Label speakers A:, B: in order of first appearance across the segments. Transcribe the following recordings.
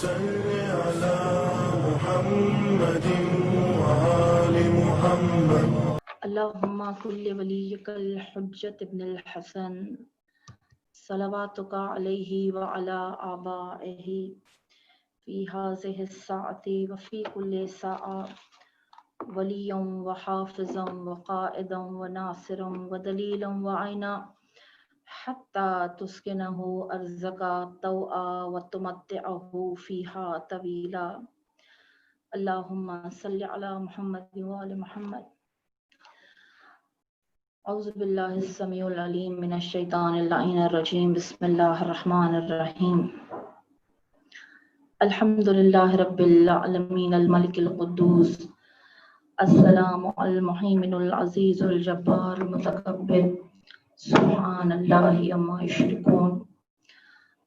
A: صل على محمد وآل محمد.
B: اللهم كل وليك الحجة ابن الحسن صلواتك عليه وعلى آبائه في هذه الساعة وفي كل ساعة وليا وحافظا وقائدا وناصرا ودليلا وعينا حتى تسكنه أرزك طوعا وتمتعه فيها طويلا. اللهم صل على محمد وآل محمد. اعوذ باللہ السمیع العلیم من الشیطان اللعین الرجیم. بسم اللہ الرحمن الرحیم. الحمد للہ رب العالمین الملک القدوس السلام المحیمن العزیز الجبار المتکبر سبحان اللہ عما یشرکون.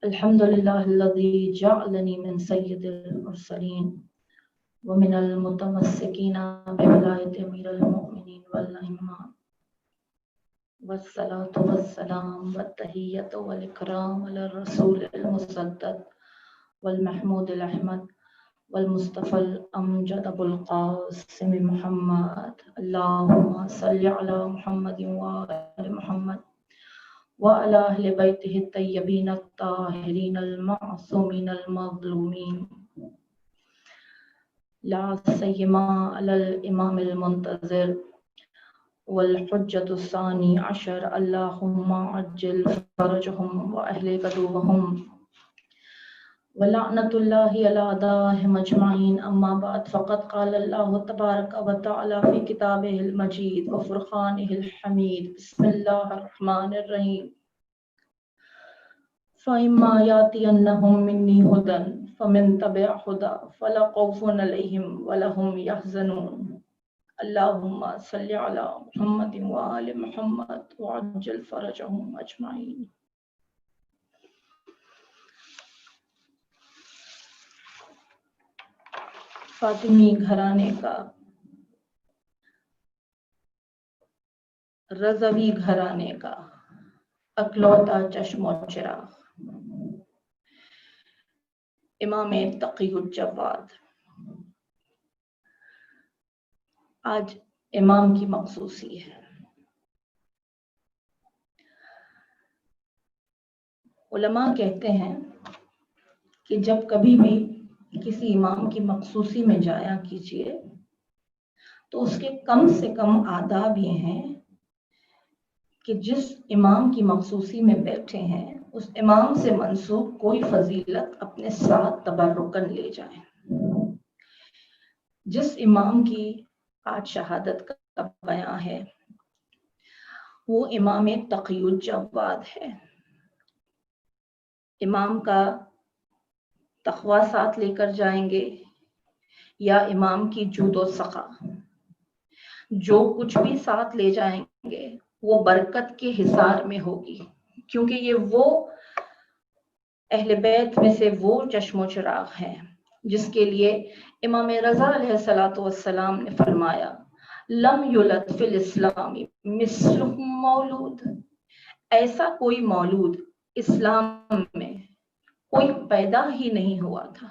B: الحمد للہ الذی جعلنی من سید المرسلین ومن المتمسکین بولایت امیر المؤمنین والائمہ والصلاة والسلام والتحیۃ والاکرام علی الرسول المسدد والمحمود الاحمد والمصطفى الامجد ابو القاسم محمد. اللهم صل على محمد وآل محمد وعلى اہل بیتہ الطیبین الطاہرین المعصومین المظلومین لا سیما علی الامام المنتظر والحجة الثانی عشر. اللهم عجل فرجهم وأهل غدوهم ولعنة الله على أعدائهم أجمعين. أما بعد فقد قال الله تبارك وتعالى في كتابه المجيد وفرقانه الحميد. بسم الله الرحمن الرحيم. فإما يأتينهم مني هدى فمن تبع هدى فلا خوف عليهم ولا هم يحزنون. اللهم صل على محمد وآل محمد وعجل فرجهم اجمعین. فاطمی گھرانے کا، رضوی گھرانے کا اکلوتا چشم و چراغ امام تقی الجواد. آج امام کی مخصوصی ہے. علماء کہتے ہیں کہ جب کبھی بھی کسی امام کی مخصوصی میں جایا کیجئے تو اس کے کم سے کم آداب یہ ہیں کہ جس امام کی مخصوصی میں بیٹھے ہیں اس امام سے منسوب کوئی فضیلت اپنے ساتھ تبرکن لے جائیں. جس امام کی آج شہادت کا بیان ہے وہ امام تقی الجواد ہے. امام کا تقوی ساتھ لے کر جائیں گے یا امام کی جود و سخا، جو کچھ بھی ساتھ لے جائیں گے وہ برکت کے حصار میں ہوگی، کیونکہ یہ وہ اہل بیت میں سے وہ چشم و چراغ ہیں جس کے لیے امام رضا علیہ السلام نے فرمایا لم یولد فی الاسلام مثل مولود. ایسا کوئی مولود اسلام میں کوئی پیدا ہی نہیں ہوا تھا.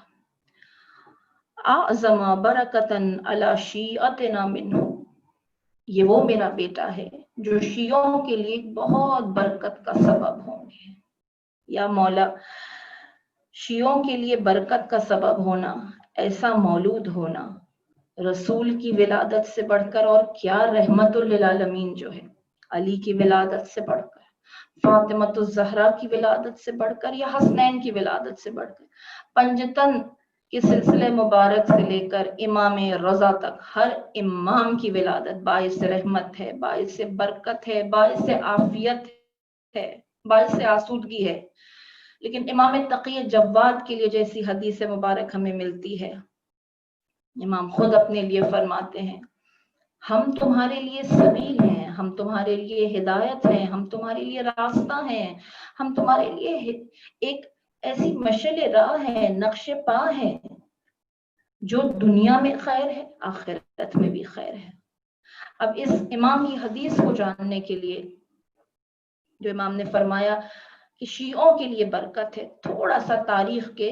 B: اعظم برکتاً علی شیعتنا منہ. یہ وہ میرا بیٹا ہے جو شیعوں کے لیے بہت برکت کا سبب ہوں گے. یا مولا، شیعوں کے لیے برکت کا سبب ہونا، ایسا مولود ہونا رسول کی ولادت سے بڑھ کر اور کیا، رحمت للعالمین جو ہے علی کی ولادت سے بڑھ کر، فاطمہ الزہرا کی ولادت سے بڑھ کر، یا حسنین کی ولادت سے بڑھ کر، پنجتن کے سلسلے مبارک سے لے کر امام رضا تک ہر امام کی ولادت باعث رحمت ہے، باعث برکت ہے، باعث عافیت ہے، باعث آسودگی ہے. لیکن امام تقی جواد کے لیے جیسی حدیث مبارک ہمیں ملتی ہے، امام خود اپنے لیے فرماتے ہیں ہم تمہارے لیے سبیل ہیں، ہم تمہارے لیے ہدایت ہیں، ہم تمہارے لیے راستہ ہیں، ہم تمہارے لیے ایک ایسی مشعل راہ ہے، نقش پا ہے جو دنیا میں خیر ہے، آخرت میں بھی خیر ہے. اب اس امام کی حدیث کو جاننے کے لیے جو امام نے فرمایا کہ شیعوں کے لیے برکت ہے، تھوڑا سا تاریخ کے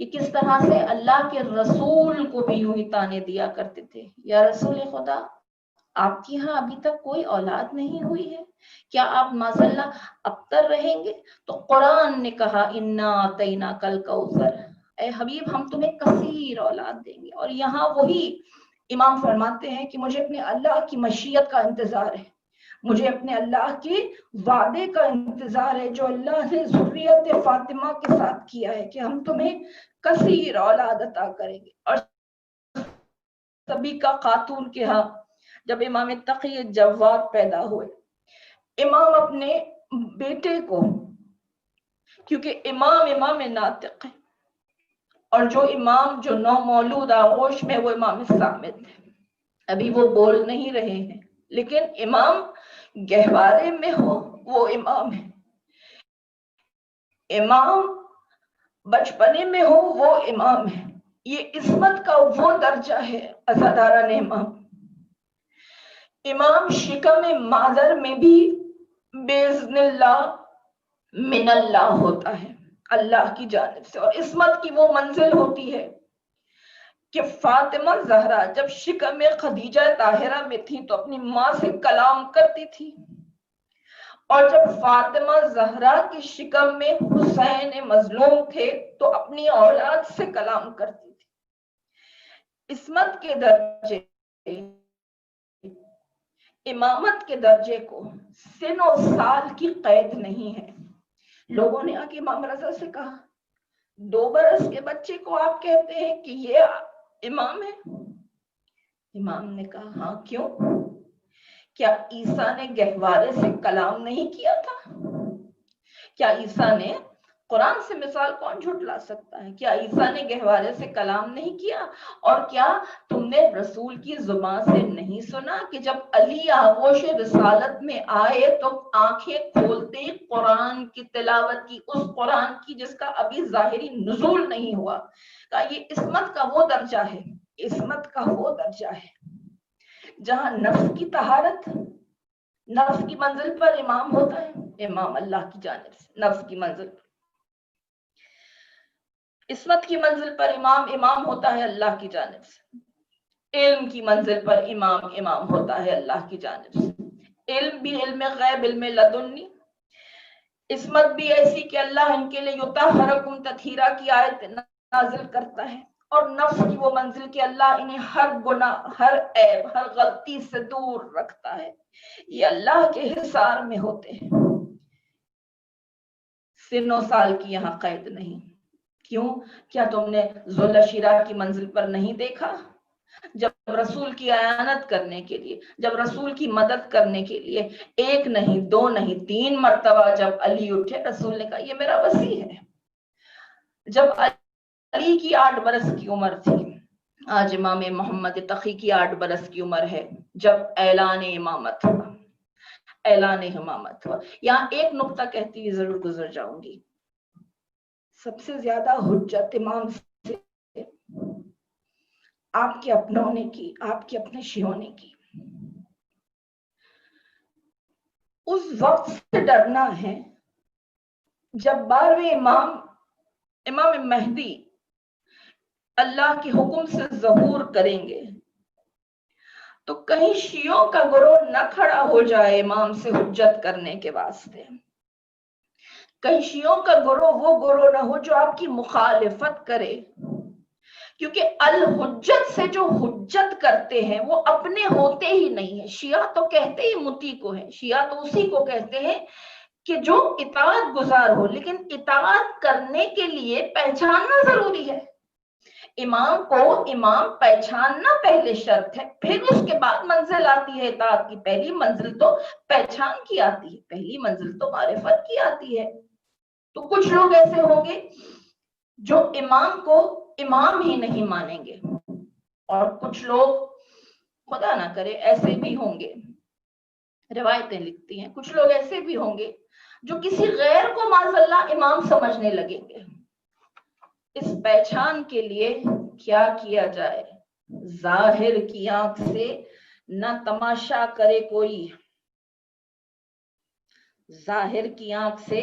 B: کہ کس طرح سے اللہ کے رسول کو بھی یوں ہی تانے دیا کرتے تھے، یا رسول خدا آپ کی ہاں ابھی تک کوئی اولاد نہیں ہوئی ہے، کیا آپ معذاللہ ابتر رہیں گے؟ تو قرآن نے کہا انا اعطینا کل کوثر، اے حبیب ہم تمہیں کثیر اولاد دیں گے۔ اور یہاں وہی امام فرماتے ہیں کہ مجھے اپنے اللہ کی مشیت کا انتظار ہے، مجھے اپنے اللہ کے وعدے کا انتظار ہے جو اللہ نے ذریت فاطمہ کے ساتھ کیا ہے کہ ہم تمہیں کثیر اولاد عطا کریں گے۔ اور سبھی کا خاتون کے ہاں جب امام تقی جواد پیدا ہوئے، امام اپنے بیٹے کو، کیونکہ امام ناطق ہے، اور جو امام جو نو مولود آغوش میں وہ امام صامت ہے، ابھی وہ بول نہیں رہے ہیں، لیکن امام گہوارے میں ہو وہ امام ہے، امام بچپنے میں ہو وہ امام ہے۔ یہ عصمت کا وہ درجہ ہے عزاداران امام۔ امام شکم مادر میں بھی باذن اللہ من اللہ ہوتا ہے، اللہ کی جانب سے۔ اور عصمت کی وہ منزل ہوتی ہے کہ فاطمہ زہرا جب شکم خدیجہ طاہرہ میں تھی تو اپنی ماں سے کلام کرتی تھی، اور جب فاطمہ زہرا کی شکم میں حسین مظلوم تھے تو اپنی اولاد سے کلام کرتی تھی۔ عصمت کے درجے، امامت کے درجے کو سن و سال کی قید نہیں ہے۔ لوگوں نے آ کے امام رضا سے کہا 2 برس کے بچے کو آپ کہتے ہیں کہ یہ امام ہے؟ امام نے کہا ہاں کیوں؟ کیا عیسیٰ نے گہوارے سے کلام نہیں کیا تھا؟ کیا عیسیٰ نے قرآن سے مثال کون جھٹلا سکتا ہے؟ کیا عیسیٰ نے گہوارے سے کلام نہیں کیا؟ اور کیا تم نے رسول کی زبان سے نہیں سنا کہ جب علی آغوش رسالت میں آئے تو آنکھیں کھولتے قرآن کی تلاوت کی، اس قرآن کی جس کا ابھی ظاہری نزول نہیں ہوا؟ کہا یہ عصمت کا وہ درجہ ہے، عصمت کا وہ درجہ ہے جہاں نفس کی طہارت، نفس کی منزل پر امام ہوتا ہے، امام اللہ کی جانب سے نفس کی منزل پر، عصمت کی منزل پر امام امام ہوتا ہے اللہ کی جانب سے، علم کی منزل پر امام امام ہوتا ہے اللہ کی جانب سے، علم بھی علم غیب، علم لدنی، عصمت بھی ایسی کہ اللہ ان کے لیے یطہرکم تطہیرا کی آیت نازل کرتا ہے، اور نفس کی وہ منزل کہ اللہ انہیں ہر گناہ، ہر عیب، ہر غلطی سے دور رکھتا ہے، یہ اللہ کے حصار میں ہوتے ہیں۔ سن و سال کی یہاں قید نہیں۔ کیوں؟ کیا تم نے ذوالشیرہ کی منزل پر نہیں دیکھا؟ جب رسول کی اعانت کرنے کے لیے، جب رسول کی مدد کرنے کے لیے 1 نہیں 2 نہیں 3 مرتبہ جب علی اٹھے، رسول نے کہا یہ میرا وصی ہے۔ جب علی کی 8 برس کی عمر تھی، آج امام محمد تقی کی 8 برس کی عمر ہے، جب اعلان امامت ہوا، اعلان امامت ہوا۔ یہاں ایک نقطہ کہتی ہوئی ضرور گزر جاؤں گی، سب سے زیادہ حجت امام سے آپ کے اپنوں نے کی، آپ کے اپنے شیعوں نے کی۔ اس وقت سے ڈرنا ہے جب 12ویں امام مہدی اللہ کے حکم سے ظہور کریں گے تو کہیں شیعوں کا گروہ نہ کھڑا ہو جائے امام سے حجت کرنے کے واسطے، کہیں شیعوں کا گروہ وہ گروہ نہ ہو جو آپ کی مخالفت کرے، کیونکہ الحجت سے جو حجت کرتے ہیں وہ اپنے ہوتے ہی نہیں ہیں۔ شیعہ تو کہتے ہی مطیع کو ہیں، شیعہ تو اسی کو کہتے ہیں کہ جو اطاعت گزار ہو، لیکن اطاعت کرنے کے لیے پہچاننا ضروری ہے۔ امام کو امام پہچاننا پہلے شرط ہے، پھر اس کے بعد منزل آتی ہے اطاعت کی۔ پہلی منزل تو پہچان کی آتی ہے، پہلی منزل تو معرفت کی آتی ہے۔ تو کچھ لوگ ایسے ہوں گے جو امام کو امام ہی نہیں مانیں گے، اور کچھ لوگ خدا نہ کرے ایسے بھی ہوں گے، روایتیں لکھتی ہیں کچھ لوگ ایسے بھی ہوں گے جو کسی غیر کو معاذاللہ امام سمجھنے لگیں گے۔ اس پہچان کے لیے کیا کیا جائے؟ ظاہر کی آنکھ سے نہ تماشا کرے کوئی، ظاہر کی آنکھ سے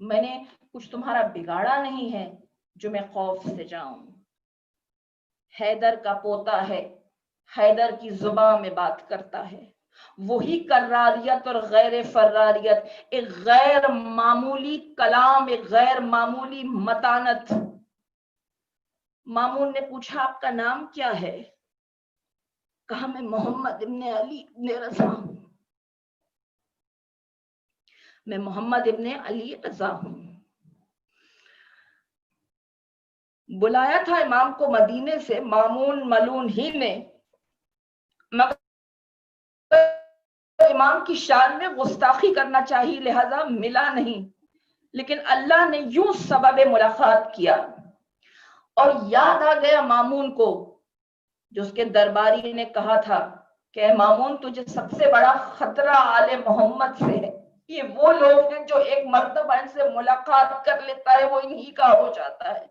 B: میں نے کچھ تمہارا بگاڑا نہیں ہے جو میں خوف سے جاؤں. حیدر کا پوتا ہے، حیدر کی زبان میں بات کرتا ہے، وہی کراریت اور غیر فراریت، ایک غیر معمولی کلام، ایک غیر معمولی متانت. مامون نے پوچھا آپ کا نام کیا ہے؟ کہا میں محمد ابن علی ابن رضا ہوں، میں محمد ابن علی رضا ہوں. بلایا تھا امام کو مدینے سے مامون ملون ہی نے، مگر امام کی شان میں گستاخی کرنا چاہیے لہذا ملا نہیں. لیکن اللہ نے یوں سبب ملاقات کیا اور یاد آ گیا مامون کو جو اس کے درباری نے کہا تھا کہ اے مامون تجھے سب سے بڑا خطرہ آل محمد سے ہے. یہ وہ لوگ ہیں جو ایک مرتبہ ان سے ملاقات کر لیتا ہے وہ انہی کا ہو جاتا ہے.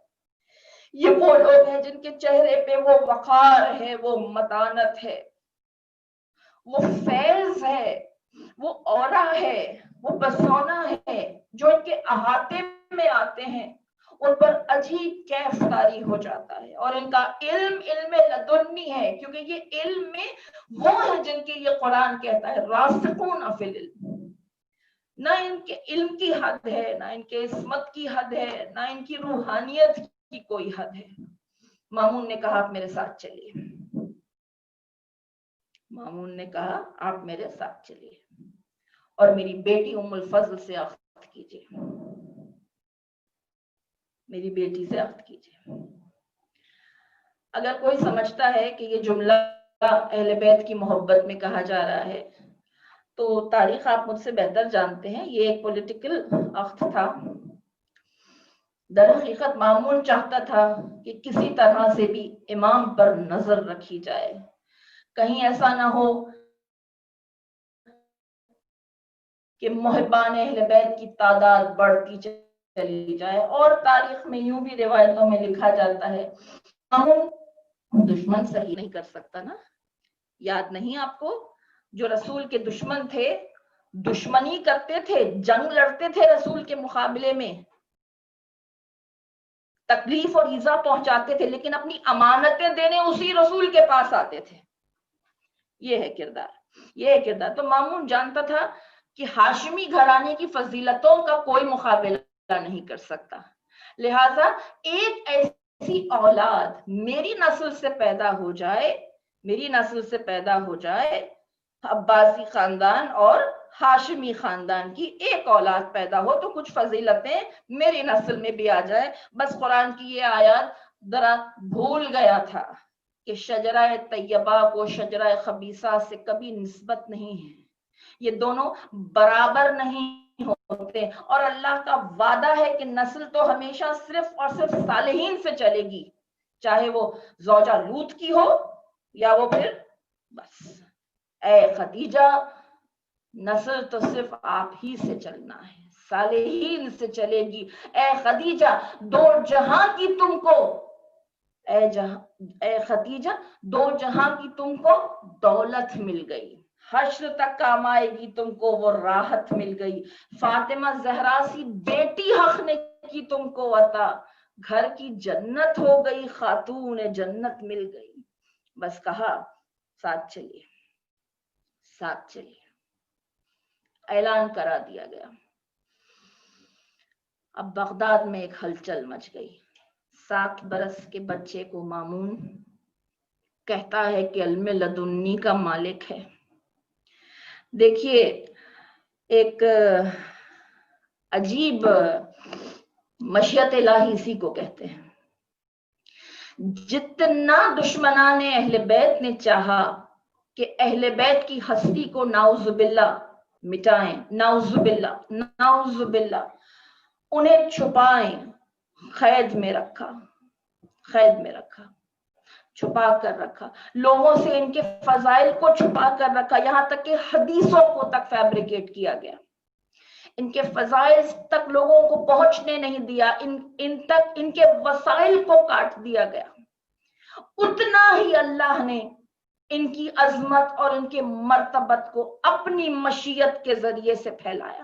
B: یہ وہ لوگ ہیں جن کے چہرے پہ وہ وقار ہے، وہ متانت ہے، وہ فیض ہے، وہ اورا ہے، وہ بسونا ہے، جو ان کے احاطے میں آتے ہیں ان پر عجیب کیف طاری ہو جاتا ہے. اور ان کا علم علم لدنی ہے، کیونکہ یہ علم میں وہ ہے جن کے یہ قرآن کہتا ہے راسخون فی العلم. نہ ان کے علم کی حد ہے، نہ ان کے عصمت کی حد ہے، نہ ان کی روحانیت کی کوئی حد ہے. مامون نے کہا آپ میرے ساتھ چلیے. مامون نے کہا آپ میرے ساتھ چلیے اور میری بیٹی ام الفضل سے عقد کیجیے، میری بیٹی سے عقد کیجیے. اگر کوئی سمجھتا ہے کہ یہ جملہ اہل بیت کی محبت میں کہا جا رہا ہے تو تاریخ آپ مجھ سے بہتر جانتے ہیں، یہ ایک پولیٹیکل عقد تھا. در حقیقت مامون چاہتا تھا کہ کسی طرح سے بھی امام پر نظر رکھی جائے، کہیں ایسا نہ ہو کہ محبان اہل بیت کی تعداد بڑھتی چلی جائے. اور تاریخ میں یوں بھی روایتوں میں لکھا جاتا ہے مامون دشمن صحیح نہیں کر سکتا نا. یاد نہیں آپ کو جو رسول کے دشمن تھے دشمنی کرتے تھے، جنگ لڑتے تھے رسول کے مقابلے میں، تکلیف اور ایذا پہنچاتے تھے، لیکن اپنی امانتیں دینے اسی رسول کے پاس آتے تھے. یہ ہے کردار، یہ ہے کردار. تو مامون جانتا تھا کہ ہاشمی گھرانے کی فضیلتوں کا کوئی مقابلہ نہیں کر سکتا، لہذا ایک ایسی اولاد میری نسل سے پیدا ہو جائے، میری نسل سے پیدا ہو جائے، عباسی خاندان اور ہاشمی خاندان کی ایک اولاد پیدا ہو تو کچھ فضیلتیں میری نسل میں بھی آ جائے. بس قرآن کی یہ آیات ذرا بھول گیا تھا کہ شجرہ طیبہ کو شجرہ خبیثہ سے کبھی نسبت نہیں ہے، یہ دونوں برابر نہیں ہوتے. اور اللہ کا وعدہ ہے کہ نسل تو ہمیشہ صرف اور صرف صالحین سے چلے گی، چاہے وہ زوجہ لوط کی ہو یا وہ پھر بس اے خدیجہ نسل تو صرف آپ ہی سے چلنا ہے، صالحین سے چلے گی. اے خدیجہ دو جہاں کی تم کو، اے خدیجہ دو جہاں کی تم کو دولت مل گئی، حشر تک کام آئے گی تم کو وہ راحت مل گئی. فاطمہ زہرا سی بیٹی حق نے کی تم کو عطا، گھر کی جنت ہو گئی، خاتون جنت مل گئی. بس کہا ساتھ چلیے، ساتھ چلیے. اعلان کرا دیا گیا. اب بغداد میں ایک ہلچل مچ گئی. 7 برس کے بچے کو مامون کہتا ہے کہ علم لدنی کا مالک ہے. دیکھیے ایک عجیب مشیت الہی اسی کو کہتے ہیں. جتنا دشمنان اہل بیت نے چاہا کہ اہل بیت کی ہستی کو نعوذ باللہ مٹائیں، نعوذ باللہ نعوذ باللہ انہیں چھپائیں، قید میں رکھا، قید میں رکھا، چھپا کر رکھا، لوگوں سے ان کے فضائل کو چھپا کر رکھا، یہاں تک کہ حدیثوں کو تک فیبریکیٹ کیا گیا، ان کے فضائل تک لوگوں کو پہنچنے نہیں دیا، ان کے وسائل کو کاٹ دیا گیا. اتنا ہی اللہ نے ان کی عظمت اور ان کے مرتبت کو اپنی مشیت کے ذریعے سے پھیلایا.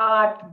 B: 8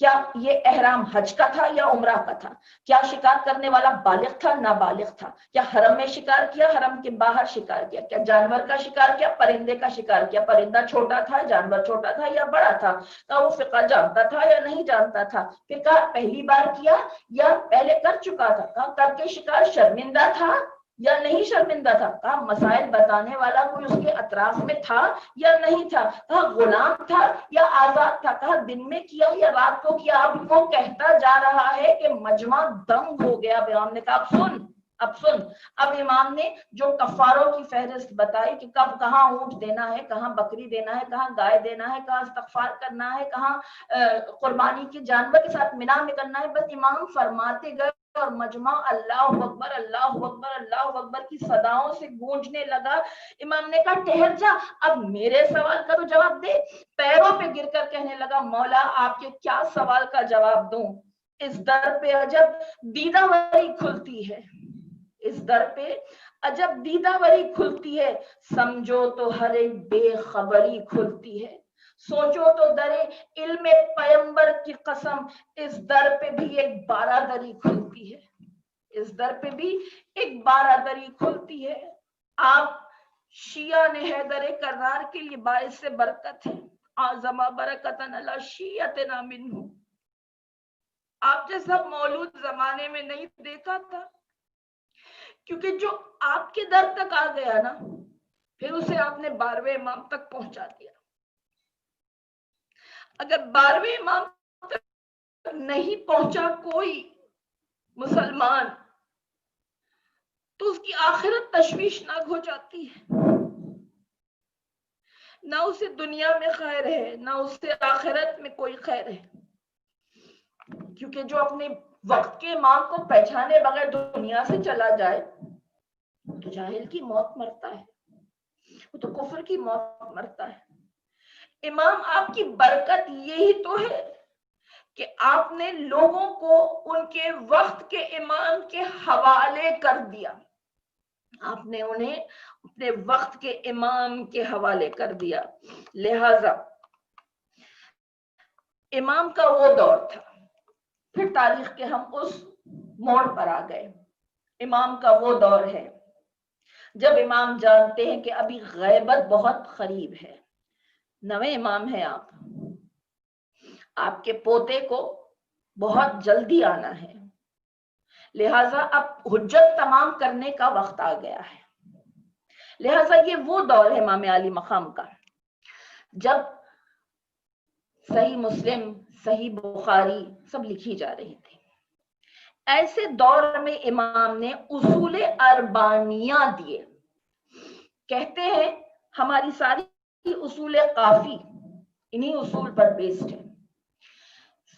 B: کیا یہ احرام حج کا تھا یا عمرہ کا تھا؟ کیا شکار کرنے والا بالغ تھا نابالغ تھا؟ کیا حرم میں شکار کیا حرم کے باہر شکار کیا؟ کیا جانور کا شکار کیا پرندے کا شکار کیا؟ پرندہ چھوٹا تھا جانور چھوٹا تھا یا بڑا تھا؟ کیا وہ فقہ جانتا تھا یا نہیں جانتا تھا؟ پھر کہا پہلی بار کیا یا پہلے کر چکا تھا؟ کہا کر کے شکار شرمندہ تھا یا نہیں شرمندہ تھا؟ کہا مسائل بتانے والا کوئی اس کے اطراف میں تھا یا نہیں تھا؟ کہا غلام تھا یا آزاد تھا؟ کہا دن میں کیا یا رات کو کیا؟ اب وہ کہتا جا رہا ہے کہ مجمع دنگ ہو گیا۔ امام نے کہا اب سن اب امام نے جو کفاروں کی فہرست بتائی کہ کب کہاں اونٹ دینا ہے، کہاں بکری دینا ہے، کہاں گائے دینا ہے، کہاں استغفار کرنا ہے، کہاں قربانی کے جانور کے ساتھ مینا میں کرنا ہے، بس امام فرماتے گئے اور مجمع اللہ اکبر اللہ اکبر اللہ اکبر کی صداؤں سے گونجنے لگا۔ امام نے کہا ٹھہر جا، اب میرے سوال کا تو جواب دے۔ پیروں پہ گر کر کہنے لگا مولا آپ کے کیا سوال کا جواب دوں؟ اس در پہ عجب دیداوری کھلتی ہے، اس در پہ عجب دیداوری کھلتی ہے، سمجھو تو ہر ایک بے خبری کھلتی ہے، سوچو تو درے علم پیمبر کی قسم اس در پہ بھی ایک بارادری کھلتی ہے، اس در پہ بھی ایک بارادری کھلتی ہے۔ آپ شیعہ نے حیدر کرار کے لیے باعث برکت ہے، اعظم برکتن علی شیعتنا منہ۔ آپ جیسا مولود زمانے میں نہیں دیکھا تھا، کیونکہ جو آپ کے در تک آ گیا نا پھر اسے آپ نے 12ویں امام تک پہنچا دیا۔ اگر 12ویں امام تک نہیں پہنچا کوئی مسلمان تو اس کی آخرت تشویشناک ہو جاتی ہے، نہ اسے دنیا میں خیر ہے نہ اسے آخرت میں کوئی خیر ہے، کیونکہ جو اپنے وقت کے امام کو پہچانے بغیر دنیا سے چلا جائے تو جاہل کی موت مرتا ہے، وہ تو کفر کی موت مرتا ہے۔ امام آپ کی برکت یہی تو ہے کہ آپ نے لوگوں کو ان کے وقت کے امام کے حوالے کر دیا، آپ نے انہیں اپنے وقت کے امام کے حوالے کر دیا۔ لہذا امام کا وہ دور تھا، پھر تاریخ کے ہم اس موڑ پر آ گئے۔ امام کا وہ دور ہے جب امام جانتے ہیں کہ ابھی غیبت بہت قریب ہے، نویں امام ہیں آپ کے پوتے کو بہت جلدی آنا ہے، لہٰذا اب حجت تمام کرنے کا وقت آ گیا ہے۔ لہٰذا یہ وہ دور ہے امام علی مقام کا جب صحیح مسلم صحیح بخاری سب لکھی جا رہی تھی۔ ایسے دور میں امام نے اصول اربانیہ دیے، کہتے ہیں ہماری ساری اصول کافی انہی اصول پر بیسڈ ہے۔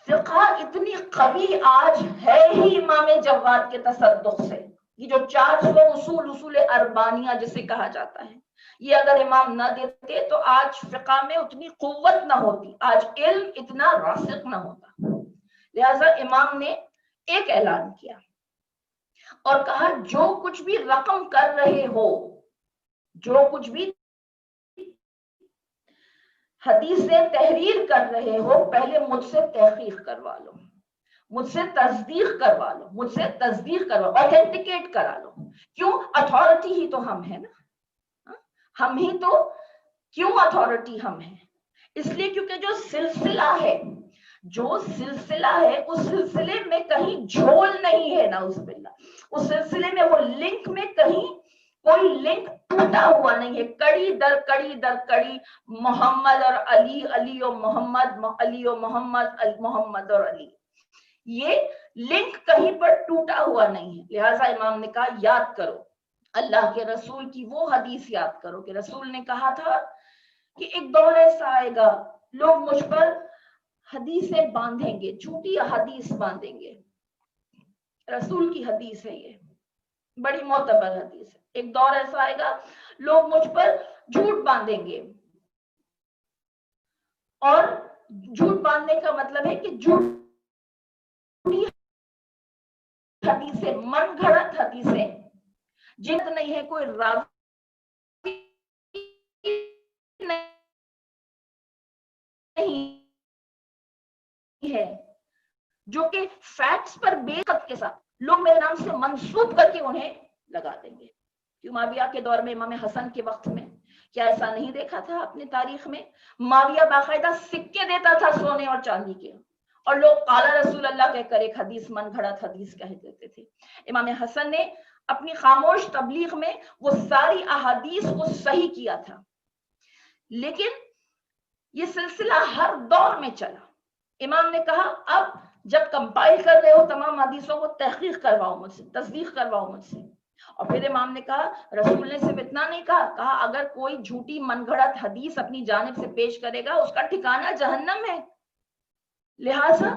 B: فقہ اتنی قوی آج ہے ہی امام جواد کے تصدق سے، یہ جو 400 اصول اربانیہ جسے کہا جاتا ہے، یہ اگر امام نہ دیتے تو آج فقہ میں اتنی قوت نہ ہوتی، آج علم اتنا راسخ نہ ہوتا۔ لہذا امام نے ایک اعلان کیا اور کہا جو کچھ بھی رقم کر رہے ہو، جو کچھ بھی حدیثیں تحریر کر رہے ہو، پہلے مجھ سے تحقیق کروا لو، مجھ سے تصدیق کروا لو، مجھ سے تصدیق کروا اوتھینٹیکیٹ کرا لو۔ کیوں؟ اتھارٹی ہی تو ہم ہیں نا، ہم ہی تو، کیوں اتھارٹی ہم ہیں؟ اس لیے کیونکہ جو سلسلہ ہے اس سلسلے میں کہیں جھول نہیں ہے، نعوذ باللہ، اس سلسلے میں وہ لنک میں کہیں کوئی لنک ٹوٹا ہوا نہیں ہے، کڑی در کڑی در کڑی محمد اور علی، علی و محمد، علی و محمد، محمد اور علی، یہ لنک کہیں پر ٹوٹا ہوا نہیں ہے۔ لہٰذا امام نے کہا یاد کرو اللہ کے رسول کی وہ حدیث یاد کرو کہ رسول نے کہا تھا کہ ایک دور ایسا آئے گا لوگ مجھ پر حدیثیں باندھیں گے، جھوٹی حدیث باندھیں گے، رسول کی حدیث ہے، یہ بڑی معتبر حدیث ہے۔ ایک دور ایسا آئے گا لوگ مجھ پر جھوٹ باندھیں گے، اور جھوٹ باندھنے کا مطلب ہے کہ جھوٹی حدیثیں، من گھڑت حدیثیں، جنت نہیں ہے، کوئی راوی نہیں ہے، جو کہ فیکٹس پر بیسد کے ساتھ لوگ میرے نام سے منسوب کر کے انہیں لگا دیں گے. کیوں معاویہ کے دور میں امام حسن کے وقت میں کیا ایسا نہیں دیکھا تھا اپنے تاریخ میں؟ معاویہ باقاعدہ سکے دیتا تھا سونے اور چاندی کے, اور لوگ قال رسول اللہ کہہ کر ایک حدیث من گھڑت حدیث کہہ دیتے تھے. امام حسن نے اپنی خاموش تبلیغ میں وہ ساری احادیث کو صحیح کیا تھا, لیکن یہ سلسلہ ہر دور میں چلا. امام نے کہا اب جب کمپائل کر رہے ہو تمام حدیثوں کو تحقیق کرواؤ مجھ سے, تصدیق کرواؤ مجھ سے. اور پھر امام نے کہا, رسول نے صرف اتنا نہیں کہا اگر کوئی جھوٹی من گھڑت حدیث اپنی جانب سے پیش کرے گا اس کا ٹھکانہ جہنم ہے. لہذا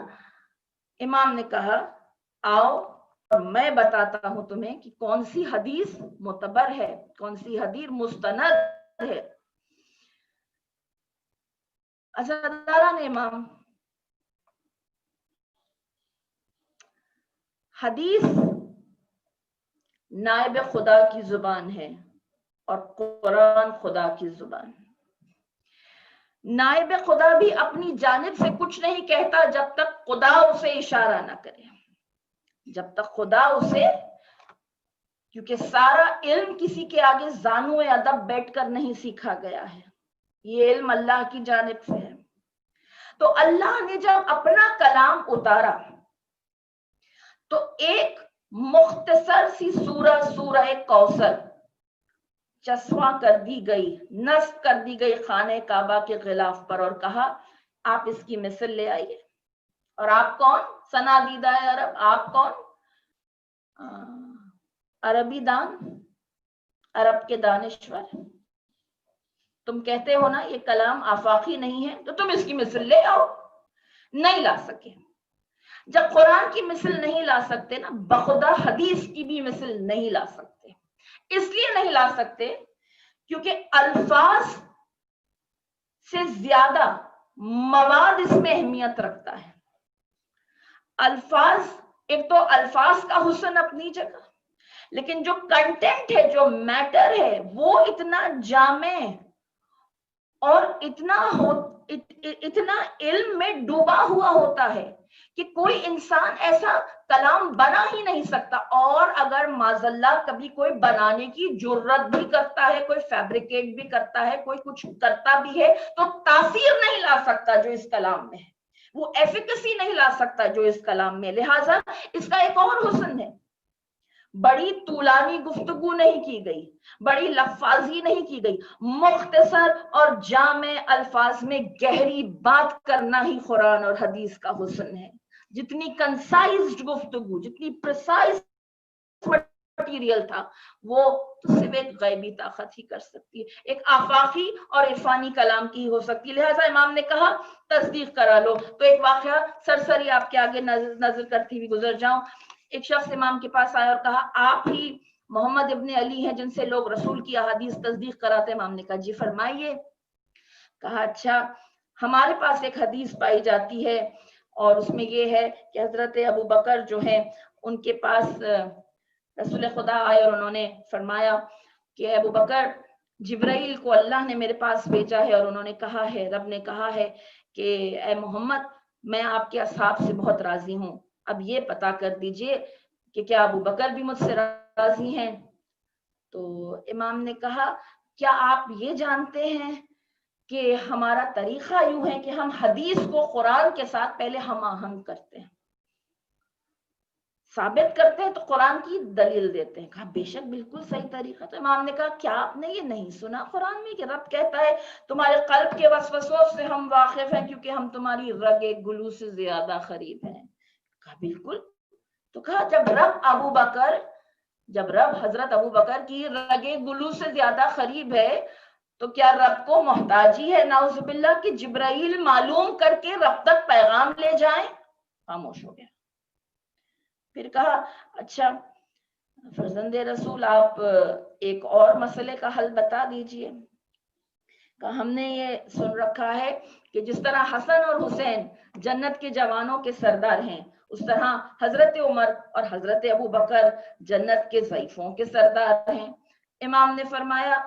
B: امام نے کہا آؤ اور میں بتاتا ہوں تمہیں کہ کون سی حدیث معتبر ہے, کون سی حدیث مستند ہے. عزاداران امام, حدیث نائب خدا کی زبان ہے اور قرآن خدا کی زبان. نائب خدا بھی اپنی جانب سے کچھ نہیں کہتا جب تک خدا اسے اشارہ نہ کرے, جب تک خدا اسے, کیونکہ سارا علم کسی کے آگے زانو ادب بیٹھ کر نہیں سیکھا گیا ہے, یہ علم اللہ کی جانب سے ہے. تو اللہ نے جب اپنا کلام اتارا تو ایک مختصر سی سورہ کوثر چسپاں کر دی گئی, نصب کر دی گئی خانہ کعبہ کے غلاف پر, اور کہا آپ اس کی مثل لے آئیے. اور آپ کون؟ سنادیدہ عرب, آپ کون؟ عربی دان, عرب کے دانشور. تم کہتے ہو نا یہ کلام آفاقی نہیں ہے, تو تم اس کی مثل لے آؤ. نہیں لا سکے. جب قرآن کی مثل نہیں لا سکتے نا, بخدا حدیث کی بھی مثل نہیں لا سکتے. اس لیے نہیں لا سکتے کیونکہ الفاظ سے زیادہ مواد اس میں اہمیت رکھتا ہے. الفاظ, ایک تو الفاظ کا حسن اپنی جگہ, لیکن جو کنٹینٹ ہے, جو میٹر ہے, وہ اتنا جامع اور اتنا علم میں ڈوبا ہوا ہوتا ہے کہ کوئی انسان ایسا کلام بنا ہی نہیں سکتا. اور اگر معذاللہ کبھی کوئی بنانے کی جرت بھی کرتا ہے, کوئی فیبریکیٹ بھی کرتا ہے, کوئی کچھ کرتا بھی ہے, تو تاثیر نہیں لا سکتا جو اس کلام میں ہے, وہ ایفیکسی نہیں لا سکتا جو اس کلام میں. لہٰذا اس کا ایک اور حسن ہے, بڑی طولانی گفتگو نہیں کی گئی, بڑی لفاظی نہیں کی گئی, مختصر اور جامع الفاظ میں گہری بات کرنا ہی قرآن اور حدیث کا حسن ہے. جتنی کنسائزڈ گفتگو, جتنی پریسائز مٹیریل تھا, وہ تو صرف ایک غیبی طاقت ہی کر سکتی ہے, ایک آفاقی اور عرفانی کلام کی ہو سکتی ہے. لہٰذا امام نے کہا تصدیق کرا لو. تو ایک واقعہ سرسری آپ کے آگے نظر کرتی ہوئی گزر جاؤں. ایک شخص امام کے پاس آیا اور کہا آپ ہی محمد ابن علی ہیں جن سے لوگ رسول کی احادیث تصدیق کراتے. امام نے کہا جی فرمائیے. کہا اچھا, ہمارے پاس ایک حدیث پائی جاتی ہے اور اس میں یہ ہے کہ حضرت ابو بکر جو ہیں ان کے پاس رسول خدا آئے اور انہوں نے فرمایا کہ ابو بکر, جبرائیل کو اللہ نے میرے پاس بھیجا ہے اور انہوں نے کہا ہے, رب نے کہا ہے کہ اے محمد میں آپ کے اصحاب سے بہت راضی ہوں, اب یہ پتا کر دیجئے کہ کیا ابو بکر بھی مجھ سے راضی ہیں. تو امام نے کہا کیا آپ یہ جانتے ہیں کہ ہمارا طریقہ یوں ہے کہ ہم حدیث کو قرآن کے ساتھ پہلے ہم آہنگ کرتے ہیں, ثابت کرتے ہیں تو قرآن کی دلیل دیتے ہیں. کہا بے شک بالکل صحیح طریقہ. تو امام نے کہا کیا آپ نے یہ نہیں سنا قرآن میں کہ رب کہتا ہے تمہارے قلب کے وسوسوں سے ہم واقف ہیں کیونکہ ہم تمہاری رگ گلو سے زیادہ قریب ہیں. کہا بالکل. تو کہا جب رب حضرت ابو بکر کی رگ گلو سے زیادہ قریب ہے تو کیا رب کو محتاجی ہے نعوذ باللہ کہ جبرائیل معلوم کر کے رب تک پیغام لے جائیں؟ خاموش ہو گیا. پھر کہا اچھا فرزند رسول آپ ایک اور مسئلے کا حل بتا دیجئے. کہا ہم نے یہ سن رکھا ہے کہ جس طرح حسن اور حسین جنت کے جوانوں کے سردار ہیں, اس طرح حضرت عمر اور حضرت ابو بکر جنت کے ضعیفوں کے سردار ہیں. امام نے فرمایا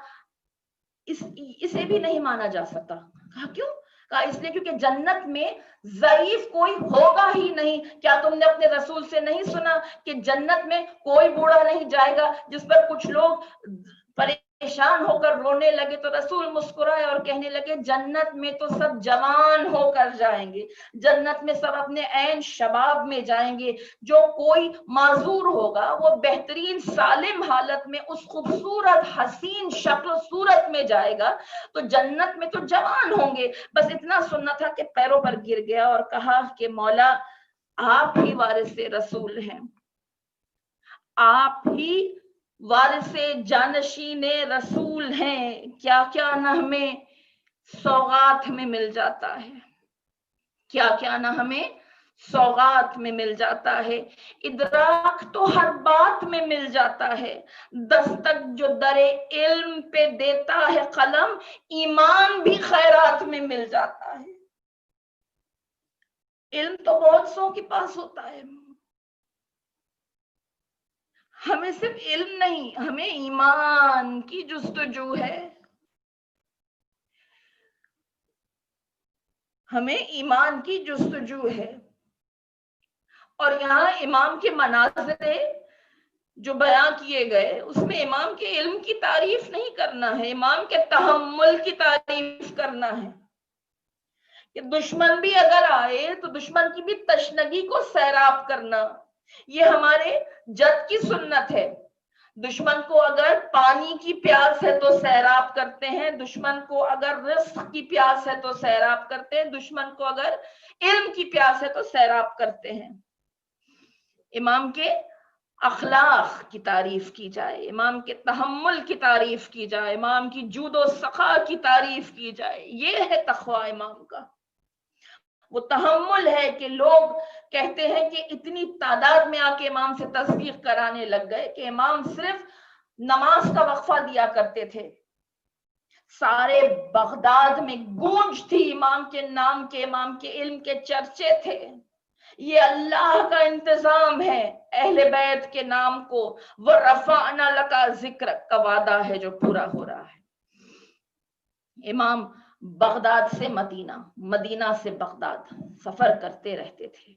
B: اسے بھی نہیں مانا جا سکتا. کہا کیوں؟ کہا اس لیے کیونکہ جنت میں ضعیف کوئی ہوگا ہی نہیں. کیا تم نے اپنے رسول سے نہیں سنا کہ جنت میں کوئی بوڑھا نہیں جائے گا؟ جس پر کچھ لوگ پریشان ہو کر رونے لگے تو رسول مسکرائے اور کہنے لگے جنت میں تو سب جوان ہو کر جائیں گے، جنت میں سب اپنے عین شباب میں جائیں گے. جو کوئی معذور ہوگا وہ بہترین سالم حالت میں اس خوبصورت حسین شکل و صورت میں جائے گا، تو جنت میں تو جوان ہوں گے. بس اتنا سننا تھا کہ پیروں پر گر گیا اور کہا کہ مولا آپ ہی وارث رسول ہیں، آپ ہی وارث جانشین رسول ہیں، کیا کیا نہ ہمیں سوغات میں مل جاتا ہے، کیا کیا نہ ہمیں سوغات میں مل جاتا ہے. ادراک تو ہر بات میں مل جاتا ہے، دستک جو در علم پہ دیتا ہے قلم، ایمان بھی خیرات میں مل جاتا ہے. علم تو بہت سو کے پاس ہوتا ہے، ہمیں صرف علم نہیں، ہمیں ایمان کی جستجو ہے، ہمیں ایمان کی جستجو ہے. اور یہاں امام کے مناظر جو بیان کیے گئے اس میں امام کے علم کی تعریف نہیں کرنا ہے، امام کے تحمل کی تعریف کرنا ہے کہ دشمن بھی اگر آئے تو دشمن کی بھی تشنگی کو سیراب کرنا. یہ ہمارے جد کی سنت ہے. دشمن کو اگر پانی کی پیاس ہے تو سیراب کرتے ہیں، دشمن کو اگر رزق کی پیاس ہے تو سیراب کرتے ہیں، دشمن کو اگر علم کی پیاس ہے تو سیراب کرتے ہیں. امام کے اخلاق کی تعریف کی جائے، امام کے تحمل کی تعریف کی جائے، امام کی جود و سخا کی تعریف کی جائے. یہ ہے تقوی امام کا. وہ تحمل ہے کہ لوگ کہتے ہیں کہ اتنی تعداد میں آ کے امام سے تصدیق کرانے لگ گئے کہ امام صرف نماز کا وقفہ دیا کرتے تھے. سارے بغداد میں گونج تھی امام کے نام کے، امام کے علم کے چرچے تھے. یہ اللہ کا انتظام ہے. اہل بیت کے نام کو وہ رفعنا لکا ذکر کا وعدہ ہے جو پورا ہو رہا ہے. امام بغداد سے مدینہ، مدینہ سے بغداد سفر کرتے رہتے تھے،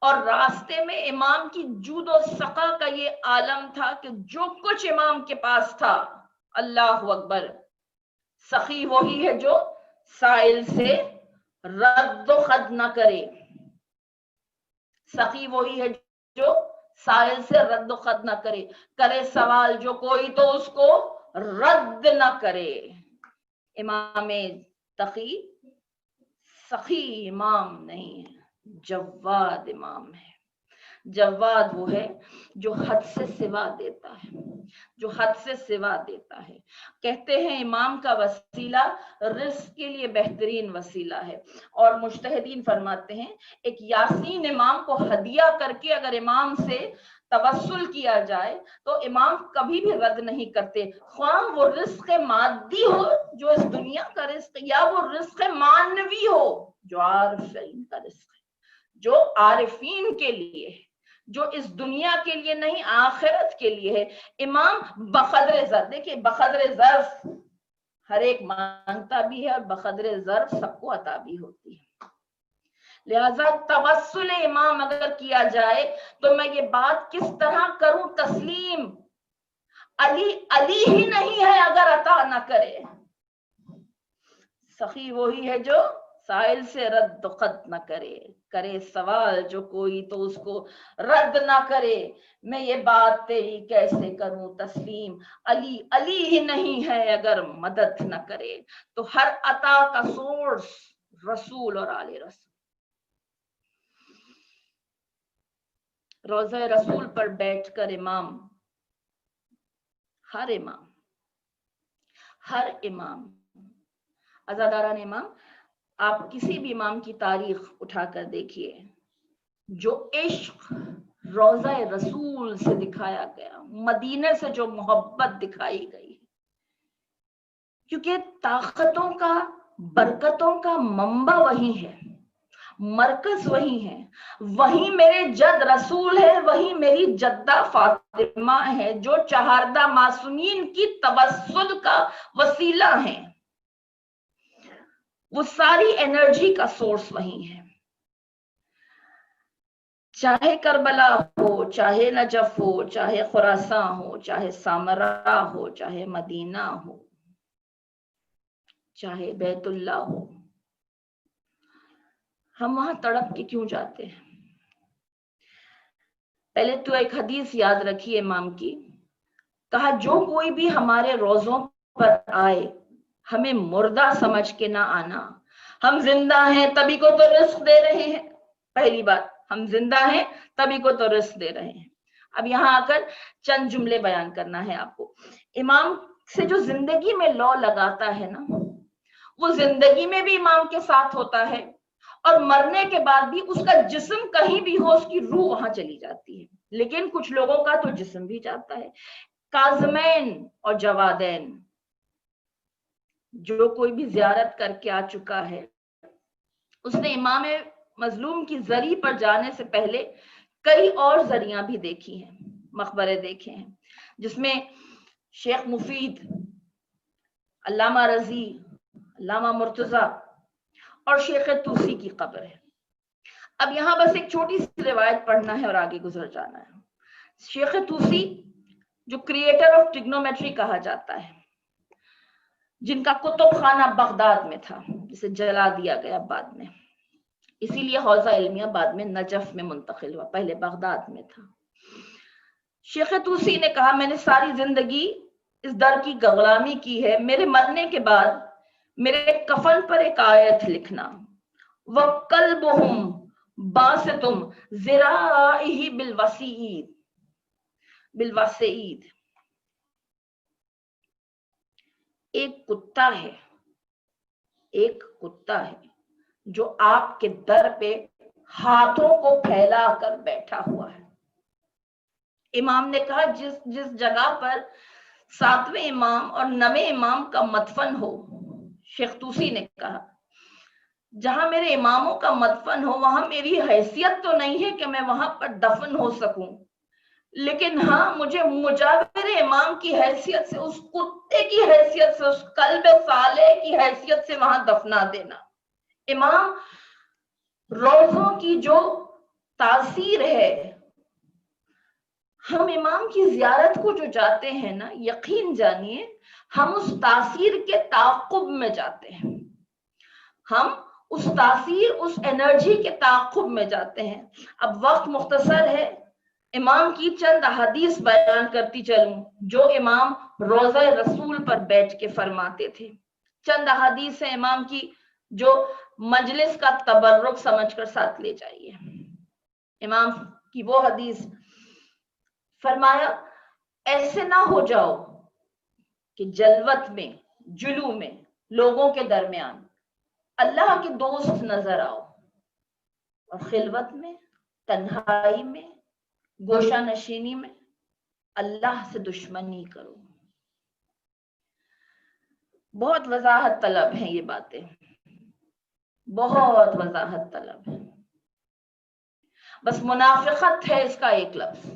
B: اور راستے میں امام کی جود و سقا کا یہ عالم تھا کہ جو کچھ امام کے پاس تھا، اللہ اکبر، سخی وہی ہے جو سائل سے رد و خد نہ کرے. سخی وہی ہے جو سائل سے رد و خد نہ کرے، کرے سوال جو کوئی تو اس کو رد نہ کرے. امام تقی سخی امام نہیں ہے، جواد امام ہے. جواد وہ ہے جو حد سے سوا دیتا ہے، جو حد سے سوا دیتا ہے. کہتے ہیں امام کا وسیلہ رزق کے لیے بہترین وسیلہ ہے، اور مجتہدین فرماتے ہیں ایک یاسین امام کو ہدیہ کر کے اگر امام سے توسل کیا جائے تو امام کبھی بھی رد نہیں کرتے، خواہ وہ رزق مادی ہو جو اس دنیا کا رزق، یا وہ رزق معنوی ہو جو عارفین کا رزق ہے، جو عارفین کے لیے ہے، جو اس دنیا کے لیے نہیں آخرت کے لیے ہے. امام بقدر ظرف، دیکھیے بقدر ظرف ہر ایک مانگتا بھی ہے اور بقدر ظرف سب کو عطا بھی ہوتی ہے. لہذا توسل امام اگر کیا جائے تو میں یہ بات کس طرح کروں تسلیم؟ علی علی ہی نہیں ہے اگر عطا نہ کرے. سخی وہی ہے جو سائل سے رد و خد نہ کرے، کرے سوال جو کوئی تو اس کو رد نہ کرے. میں یہ بات تیری کیسے کروں تسلیم؟ علی علی ہی نہیں ہے اگر مدد نہ کرے. تو ہر عطا کا سورس رسول اور آل رسول. روضہ رسول پر بیٹھ کر امام، ہر امام عزاداران امام، آپ کسی بھی امام کی تاریخ اٹھا کر دیکھیے، جو عشق روضہ رسول سے دکھایا گیا، مدینے سے جو محبت دکھائی گئی، کیونکہ طاقتوں کا، برکتوں کا منبع وہی ہے، مرکز وہی ہے. وہی میرے جد رسول ہے، وہی میری جدہ فاطمہ ہے، جو چہاردہ معصومین کی توسل کا وسیلہ ہیں. وہ ساری انرجی کا سورس وہی ہے. چاہے کربلا ہو، چاہے نجف ہو، چاہے خراساں ہو، چاہے سامرا ہو، چاہے مدینہ ہو، چاہے بیت اللہ ہو، ہم وہاں تڑپ کے کیوں جاتے ہیں؟ پہلے تو ایک حدیث یاد رکھیے امام کی. کہا جو کوئی بھی ہمارے روزوں پر آئے ہمیں مردہ سمجھ کے نہ آنا. ہم زندہ ہیں تبھی کو تو رزق دے رہے ہیں. پہلی بات، ہم زندہ ہیں تبھی کو تو رزق دے رہے ہیں. اب یہاں آ کر چند جملے بیان کرنا ہے آپ کو. امام سے جو زندگی میں لو لگاتا ہے نا، وہ زندگی میں بھی امام کے ساتھ ہوتا ہے، اور مرنے کے بعد بھی اس کا جسم کہیں بھی ہو اس کی روح وہاں چلی جاتی ہے. لیکن کچھ لوگوں کا تو جسم بھی جاتا ہے. کاظمین اور جوادین، جو کوئی بھی زیارت کر کے آ چکا ہے اس نے امام مظلوم کی زری پر جانے سے پہلے کئی اور زریاں بھی دیکھی ہیں، مقبرے دیکھے ہیں، جس میں شیخ مفید، علامہ رضی، علامہ مرتضی اور شیخ توسی کی قبر ہے. اب یہاں بس ایک چھوٹی سی روایت پڑھنا ہے اور آگے گزر جانا ہے. شیخ توسی جو کریٹر آف ٹریگنومیٹری کہا جاتا ہے، جن کا کتب خانہ بغداد میں تھا، جسے جلا دیا گیا بعد میں، اسی لیے حوزہ علمیہ بعد میں نجف میں منتقل ہوا، پہلے بغداد میں تھا. شیخ توسی نے کہا میں نے ساری زندگی اس در کی غلامی کی ہے، میرے مرنے کے بعد میرے کفن پر ایک آیت لکھنا، وَقَلْبُهُمْ بَاسِطٌ ذِرَاعِهِ بِالْوَسِعِيدِ. ایک کتا ہے جو آپ کے در پہ ہاتھوں کو پھیلا کر بیٹھا ہوا ہے. امام نے کہا جس جگہ پر 7ویں امام اور 9ویں امام کا مدفن ہو، شیخ توسی نے کہا جہاں میرے اماموں کا مدفن ہو وہاں میری حیثیت تو نہیں ہے کہ میں وہاں پر دفن ہو سکوں، لیکن ہاں مجھے مجاور امام کی حیثیت سے، اس کتے کی حیثیت سے، اس قلب صالح کی حیثیت سے وہاں دفنا دینا. امام روزوں کی جو تاثیر ہے، ہم امام کی زیارت کو جو جاتے ہیں نا، یقین جانیے ہم اس تاثیر کے تعاقب میں جاتے ہیں، ہم اس تاثیر، اس انرجی کے تعاقب میں جاتے ہیں. اب وقت مختصر ہے، امام کی چند احادیث بیان کرتی چلوں جو امام روضہ رسول پر بیٹھ کے فرماتے تھے. چند احادیث ہیں امام کی جو مجلس کا تبرک سمجھ کر ساتھ لے جائیے. امام کی وہ حدیث، فرمایا ایسے نہ ہو جاؤ کہ جلوت میں، جلو میں، لوگوں کے درمیان اللہ کے دوست نظر آؤ، اور خلوت میں، تنہائی میں، گوشہ نشینی میں اللہ سے دشمنی کرو. بہت وضاحت طلب ہیں یہ باتیں، بہت وضاحت طلب ہے. بس منافقت ہے اس کا ایک لفظ.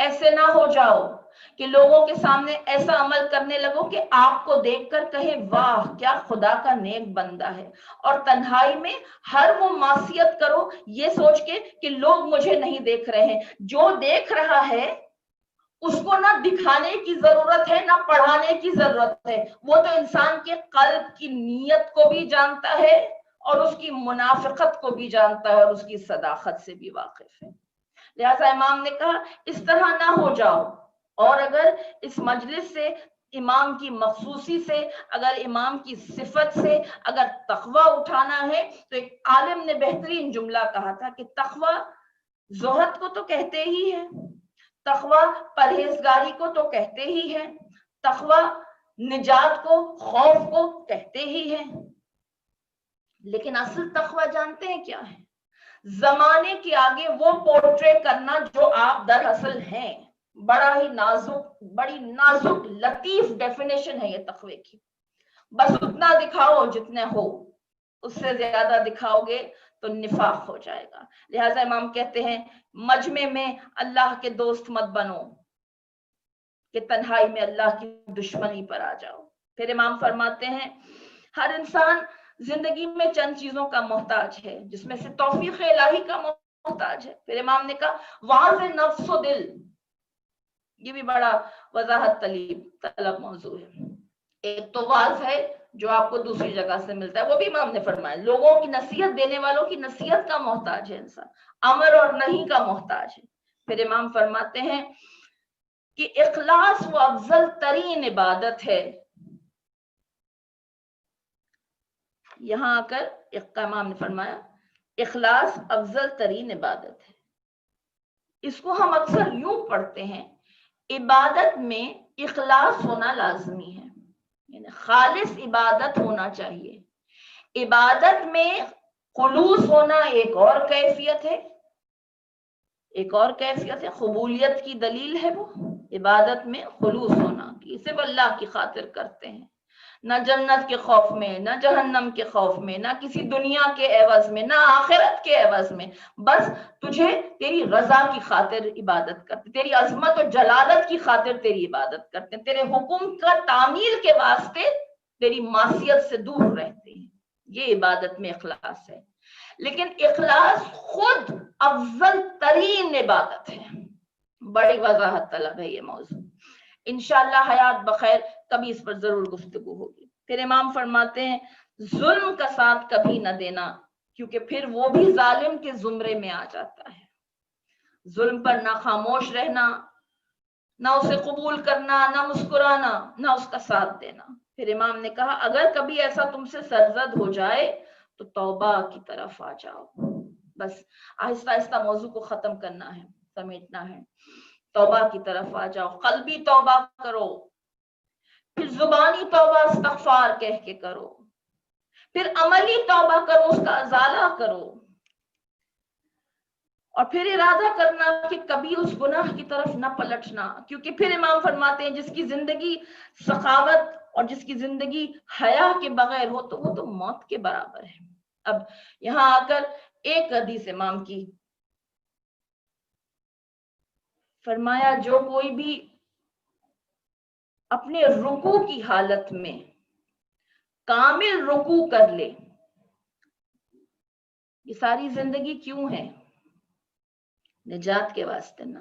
B: ایسے نہ ہو جاؤ کہ لوگوں کے سامنے ایسا عمل کرنے لگو کہ آپ کو دیکھ کر کہے واہ کیا خدا کا نیک بندہ ہے، اور تنہائی میں ہر وہ معصیت کرو یہ سوچ کے کہ لوگ مجھے نہیں دیکھ رہے ہیں. جو دیکھ رہا ہے اس کو نہ دکھانے کی ضرورت ہے نہ پڑھانے کی ضرورت ہے، وہ تو انسان کے قلب کی نیت کو بھی جانتا ہے اور اس کی منافقت کو بھی جانتا ہے اور اس کی صداقت سے بھی واقف ہے. لہذا امام نے کہا اس طرح نہ ہو جاؤ. اور اگر اس مجلس سے، امام کی مخصوصی سے، اگر امام کی صفت سے اگر تقوی اٹھانا ہے تو ایک عالم نے بہترین جملہ کہا تھا کہ تقوی زہد کو تو کہتے ہی ہے، تقوی پرہیزگاری کو تو کہتے ہی ہے، تقوی نجات کو، خوف کو کہتے ہی ہے، لیکن اصل تقوی جانتے ہیں کیا ہے؟ زمانے کے آگے وہ پورٹری کرنا جو آپ دراصل ہیں. بڑا ہی نازک، بڑی نازک لطیف ڈیفینیشن ہے یہ تقوی کی. بس اتنا دکھاؤ جتنے ہو، اس سے زیادہ دکھاؤ گے تو نفاق ہو جائے گا. لہٰذا امام کہتے ہیں مجمع میں اللہ کے دوست مت بنو کہ تنہائی میں اللہ کی دشمنی پر آ جاؤ. پھر امام فرماتے ہیں ہر انسان زندگی میں چند چیزوں کا محتاج ہے جس میں سے توفیق الہی کا محتاج ہے. پھر امام نے کہا واعظ نفس و دل، یہ بھی بڑا وضاحت طلب موضوع ہے. ایک تو واعظ ہے جو آپ کو دوسری جگہ سے ملتا ہے، وہ بھی امام نے فرمایا لوگوں کی نصیحت دینے والوں کی نصیحت کا محتاج ہے انسان، امر اور نہیں کا محتاج ہے. پھر امام فرماتے ہیں کہ اخلاص وہ افضل ترین عبادت ہے. یہاں آ کر امام نے فرمایا اخلاص افضل ترین عبادت ہے. اس کو ہم اکثر یوں پڑھتے ہیں عبادت میں اخلاص ہونا لازمی ہے، یعنی خالص عبادت ہونا چاہیے. عبادت میں خلوص ہونا ایک اور کیفیت ہے، ایک اور کیفیت ہے، قبولیت کی دلیل ہے وہ عبادت میں خلوص ہونا کہ صرف اللہ کی خاطر کرتے ہیں، نہ جنت کے خوف میں، نہ جہنم کے خوف میں، نہ کسی دنیا کے عوض میں، نہ آخرت کے عوض میں، بس تجھے تیری رضا کی خاطر عبادت کرتے، تیری عظمت و جلالت کی خاطر تیری عبادت کرتے ہیں، تیرے حکم کا تعمیل کے واسطے تیری معصیت سے دور رہتے ہیں. یہ عبادت میں اخلاص ہے. لیکن اخلاص خود افضل ترین عبادت ہے. بڑی وضاحت طلب ہے یہ موضوع، انشاءاللہ حیات بخیر کبھی اس پر ضرور گفتگو ہوگی. پھر امام فرماتے ہیں ظلم کا ساتھ کبھی نہ دینا، کیونکہ پھر وہ بھی ظالم کے زمرے میں آ جاتا ہے. ظلم پر نہ خاموش رہنا، نہ اسے قبول کرنا، نہ مسکرانا، نہ اس کا ساتھ دینا. پھر امام نے کہا اگر کبھی ایسا تم سے سرزد ہو جائے تو توبہ کی طرف آ جاؤ. بس آہستہ آہستہ موضوع کو ختم کرنا ہے، سمیٹنا ہے. توبہ کی طرف آ جاؤ، قلبی توبہ کرو، پھر زبانی توبہ استغفار کہہ کے کرو، پھر عملی توبہ کرو، اس کا ازالہ کرو، اور پھر ارادہ کرنا کہ کبھی اس گناہ کی طرف نہ پلٹنا. کیونکہ پھر امام فرماتے ہیں جس کی زندگی سخاوت اور جس کی زندگی حیا کے بغیر ہو تو وہ تو موت کے برابر ہے. اب یہاں آ کر ایک حدیث امام کی فرمایا جو کوئی بھی اپنے رکوع کی حالت میں کامل رکوع کر لے، یہ ساری زندگی کیوں ہے؟ نجات کے واسطے نا.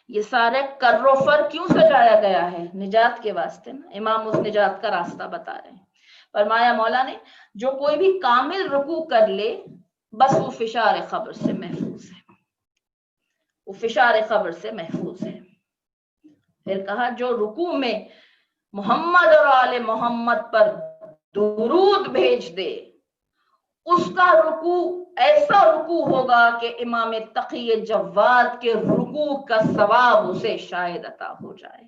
B: یہ سارے کر و فر کیوں سجایا گیا ہے؟ نجات کے واسطے نا. امام اس نجات کا راستہ بتا رہے ہیں. فرمایا مولا نے جو کوئی بھی کامل رکوع کر لے بس وہ فشار قبر سے محفوظ ہے، وہ فشار قبر سے محفوظ ہے. پھر کہا جو رکوع میں محمد اور آل محمد پر درود بھیج دے اس کا رکوع ایسا رکوع ہوگا کہ امام تقی جواد کے رکوع کا ثواب اسے شاید عطا ہو جائے.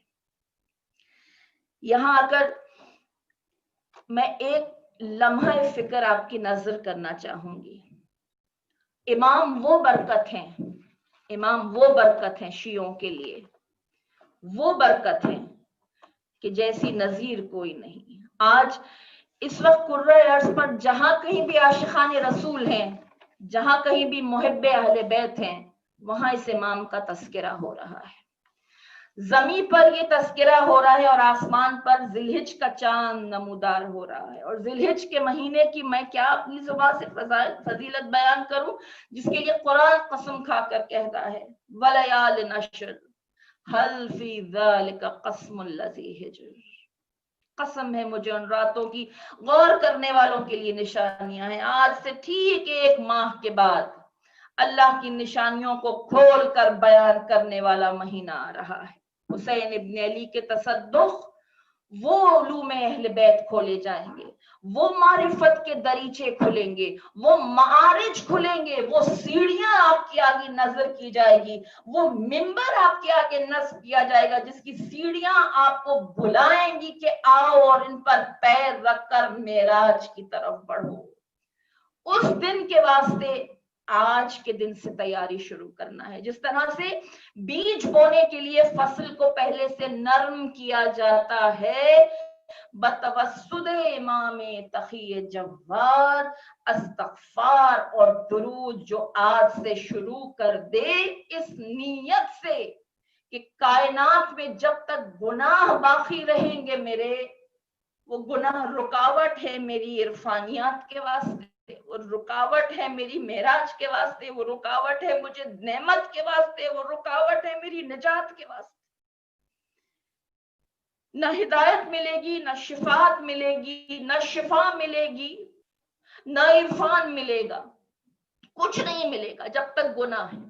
B: یہاں آ کر میں ایک لمحہ فکر آپ کی نظر کرنا چاہوں گی. امام وہ برکت ہیں، امام وہ برکت ہیں شیعوں کے لیے، وہ برکت ہیں کہ جیسی نظیر کوئی نہیں. آج اس وقت کرۂ ارض پر جہاں کہیں بھی عاشقان رسول ہیں، جہاں کہیں بھی محب اہل بیت ہیں، وہاں اس امام کا تذکرہ ہو رہا ہے. زمین پر یہ تذکرہ ہو رہا ہے اور آسمان پر ذی الحج کا چاند نمودار ہو رہا ہے. اور ذی الحج کے مہینے کی میں کیا اپنی زبان سے فضیلت بیان کروں جس کے لیے قرآن قسم کھا کر کہتا ہے وَلَيَالٍ عَشْرٍ هَلْ فِي ذَلِكَ قَسْمٌ لَذِي حِجْرٍ. قسم ہے مجھے ان راتوں کی، غور کرنے والوں کے لیے نشانیاں ہیں. آج سے ٹھیک 1 ماہ کے بعد اللہ کی نشانیوں کو کھول کر بیان کرنے والا مہینہ آ رہا ہے. حسین ابن علی کے تصدق، وہ علوم اہل بیت کھولے جائیں گے، وہ معرفت کے دریچے کھلیں گے، وہ معارج کھلیں گے، وہ سیڑھیاں آپ کے آگے نظر کی جائے گی، وہ منبر آپ کے آگے نصب کیا جائے گا جس کی سیڑھیاں آپ کو بلائیں گی کہ آؤ اور ان پر پیر رکھ کر معراج کی طرف بڑھو. اس دن کے واسطے آج کے دن سے تیاری شروع کرنا ہے. جس طرح سے بیج بونے کے لیے فصل کو پہلے سے نرم کیا جاتا ہے، بتوسط امام تقی جواد استغفار اور درود جو آج سے شروع کر دے اس نیت سے کہ کائنات میں جب تک گناہ باقی رہیں گے میرے وہ گناہ رکاوٹ ہے میری عرفانیات کے واسطے، وہ رکاوٹ ہے میری معراج کے واسطے، وہ رکاوٹ ہے مجھے نعمت کے واسطے، وہ رکاوٹ ہے میری نجات کے واسطے. نہ ہدایت ملے گی، نہ شفاعت ملے گی، نہ شفا ملے گی، نہ عرفان ملے گا، کچھ نہیں ملے گا جب تک گناہ ہے.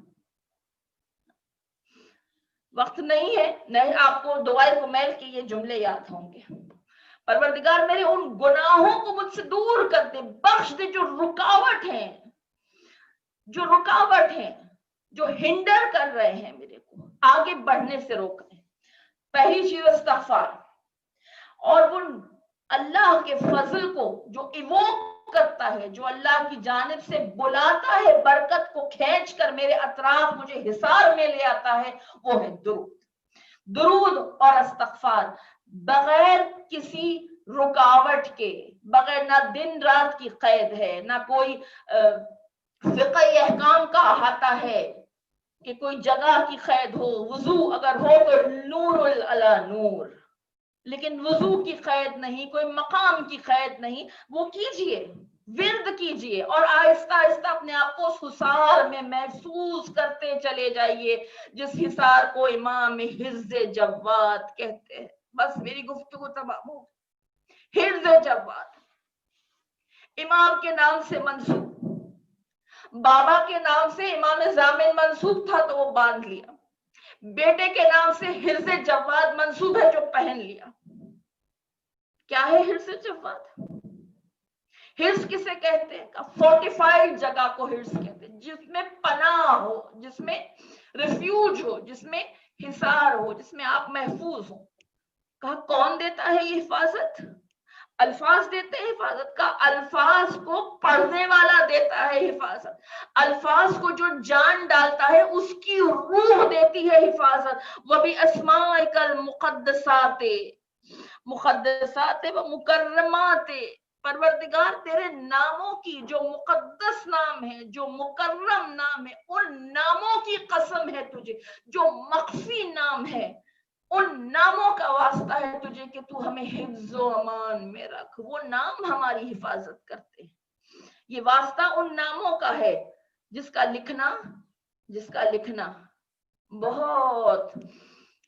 B: وقت نہیں ہے، نہیں آپ کو دعائے کمیل کے یہ جملے یاد ہوں گے. پروردگار میرے ان گناہوں کو مجھ سے دور کر دے، بخش دے جو رکاوٹ ہیں، جو رکاوٹ ہیں، جو ہنڈر کر رہے ہیں میرے کو آگے بڑھنے سے روک رہے ہیں. پہلی چیز استغفار، اور وہ اللہ کے فضل کو جو ایووک کرتا ہے، جو اللہ کی جانب سے بلاتا ہے، برکت کو کھینچ کر میرے اطراف مجھے حصار میں لے آتا ہے، وہ ہے درود. درود اور استغفار بغیر کسی رکاوٹ کے، بغیر نہ دن رات کی قید ہے، نہ کوئی فقہی احکام کا احاطہ ہے کہ کوئی جگہ کی قید ہو. وضو اگر ہو تو نور علی نور، لیکن وضو کی قید نہیں، کوئی مقام کی قید نہیں. وہ کیجئے، ورد کیجئے، اور آہستہ آہستہ اپنے آپ کو اس حصار میں محسوس کرتے چلے جائیے جس حصار کو امام حرز جواد کہتے ہیں. بس میری گفتگو تمام ہو. حرز جواد امام کے نام سے منسوب، بابا کے نام سے امام زامن منسوب تھا تو وہ باندھ لیا، بیٹے کے نام سے حرز جواد منسوب ہے جو پہن لیا. کیا ہے حرز جواد؟ حرز کسے کہتے ہیں؟ فورٹیفائڈ جگہ کو حرز کہتے ہیں، جس میں پناہ ہو، جس میں ریفیوج ہو، جس میں حصار ہو، جس میں آپ محفوظ ہو. کہا کون دیتا ہے یہ حفاظت؟ الفاظ دیتے ہیں حفاظت کا، الفاظ کو پڑھنے والا دیتا ہے حفاظت. الفاظ کو جو جان ڈالتا ہے اس کی روح دیتی ہے حفاظت. وَبِأَسْمَائِكَ الْمُقَدَّسَاتِ، مقدسات و مکرمات، پروردگار تیرے ناموں کی جو مقدس نام ہے، جو مکرم نام ہے، ان ناموں کی قسم ہے تجھے. جو مخفی نام ہے ان ناموں کا واسطہ ہے تجھے کہ تو ہمیں حفظ و امان میں رکھ. وہ نام ہماری حفاظت کرتے ہیں. یہ واسطہ ان ناموں کا ہے جس کا لکھنا بہت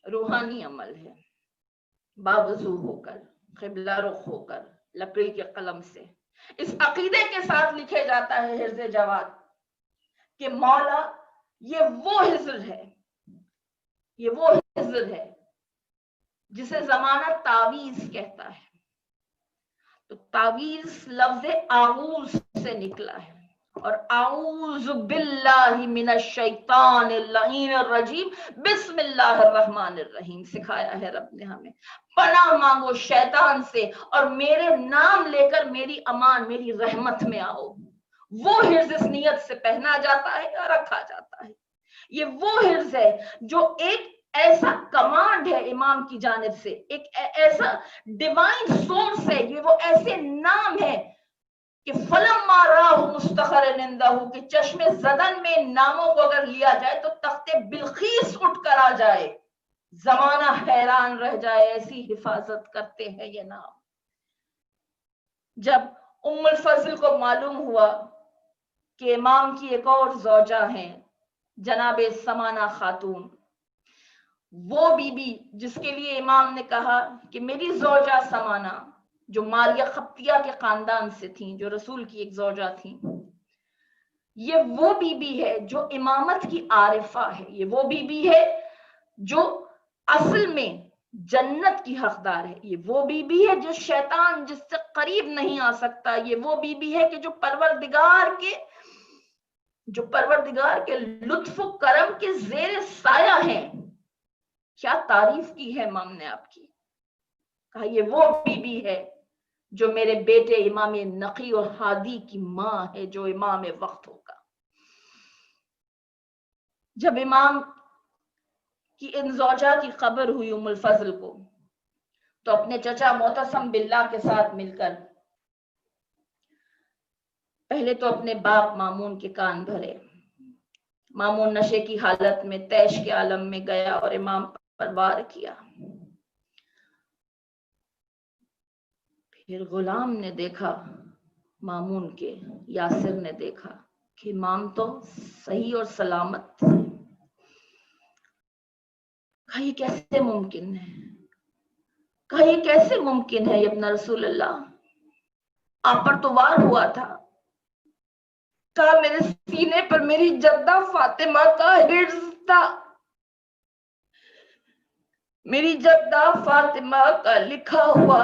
B: روحانی عمل ہے. باوضو ہو کر، قبلہ رخ ہو کر، لکڑی کے قلم سے اس عقیدے کے ساتھ لکھے جاتا ہے حرز جواد کہ مولا یہ وہ حزب ہے، یہ وہ حزب ہے جسے زمانہ تعویذ کہتا ہے. تو تعویذ لفظ اعوذ سے نکلا ہے، اور اعوذ باللہ من الشیطان اللعین الرجیم بسم اللہ الرحمن الرحیم سکھایا ہے رب نے ہمیں. پناہ مانگو شیطان سے اور میرے نام لے کر میری امان، میری رحمت میں آؤ. وہ حرز اس نیت سے پہنا جاتا ہے یا رکھا جاتا ہے. یہ وہ حرز ہے جو ایک ایسا کمانڈ ہے امام کی جانب سے، ایک ایسا ڈیوائن سورس ہے. یہ وہ ایسے نام ہے کہ فلما راہ مستخر نندہ، کہ چشم زدن میں ناموں کو اگر لیا جائے تو تخت بلخیس اٹھ کر آ جائے، زمانہ حیران رہ جائے. ایسی حفاظت کرتے ہیں یہ نام. جب ام الفضل کو معلوم ہوا کہ امام کی ایک اور زوجہ ہیں جناب سمانہ خاتون، وہ بی بی جس کے لیے امام نے کہا کہ میری زوجہ سمانہ، جو ماریہ خپتیہ کے خاندان سے تھیں، جو رسول کی ایک زوجہ تھیں، یہ وہ بی بی ہے جو امامت کی عارفہ ہے. یہ وہ بی بی ہے جو اصل میں جنت کی حقدار ہے. یہ وہ بی بی ہے جو شیطان جس سے قریب نہیں آ سکتا. یہ وہ بی بی ہے کہ جو پروردگار کے لطف و کرم کے زیر سایہ ہیں. کیا تعریف کی ہے امام نے آپ کی. کہا یہ وہ بی بی ہے جو میرے بیٹے امام نقی و ہادی کی ماں ہے، جو امام وقت ہوگا. جب امام کی ان زوجہ کی خبر ہوئی ام الفضل کو، تو اپنے چچا معتصم باللہ کے ساتھ مل کر پہلے تو اپنے باپ مامون کے کان بھرے. مامون نشے کی حالت میں تیش کے عالم میں گیا اور امام پر وار کیا. پھر غلام نے دیکھا مامون کے، یاسر نے دیکھا کہ امام تو صحیح اور سلامت ہے. کہا یہ کیسے ممکن ہے؟ کہا یہ کیسے ممکن ہے ابن رسول اللہ؟ آپ پر تو وار ہوا تھا. کہا میرے سینے پر میری جدہ فاطمہ کا حرز تھا، میری جدہ فاطمہ کا لکھا ہوا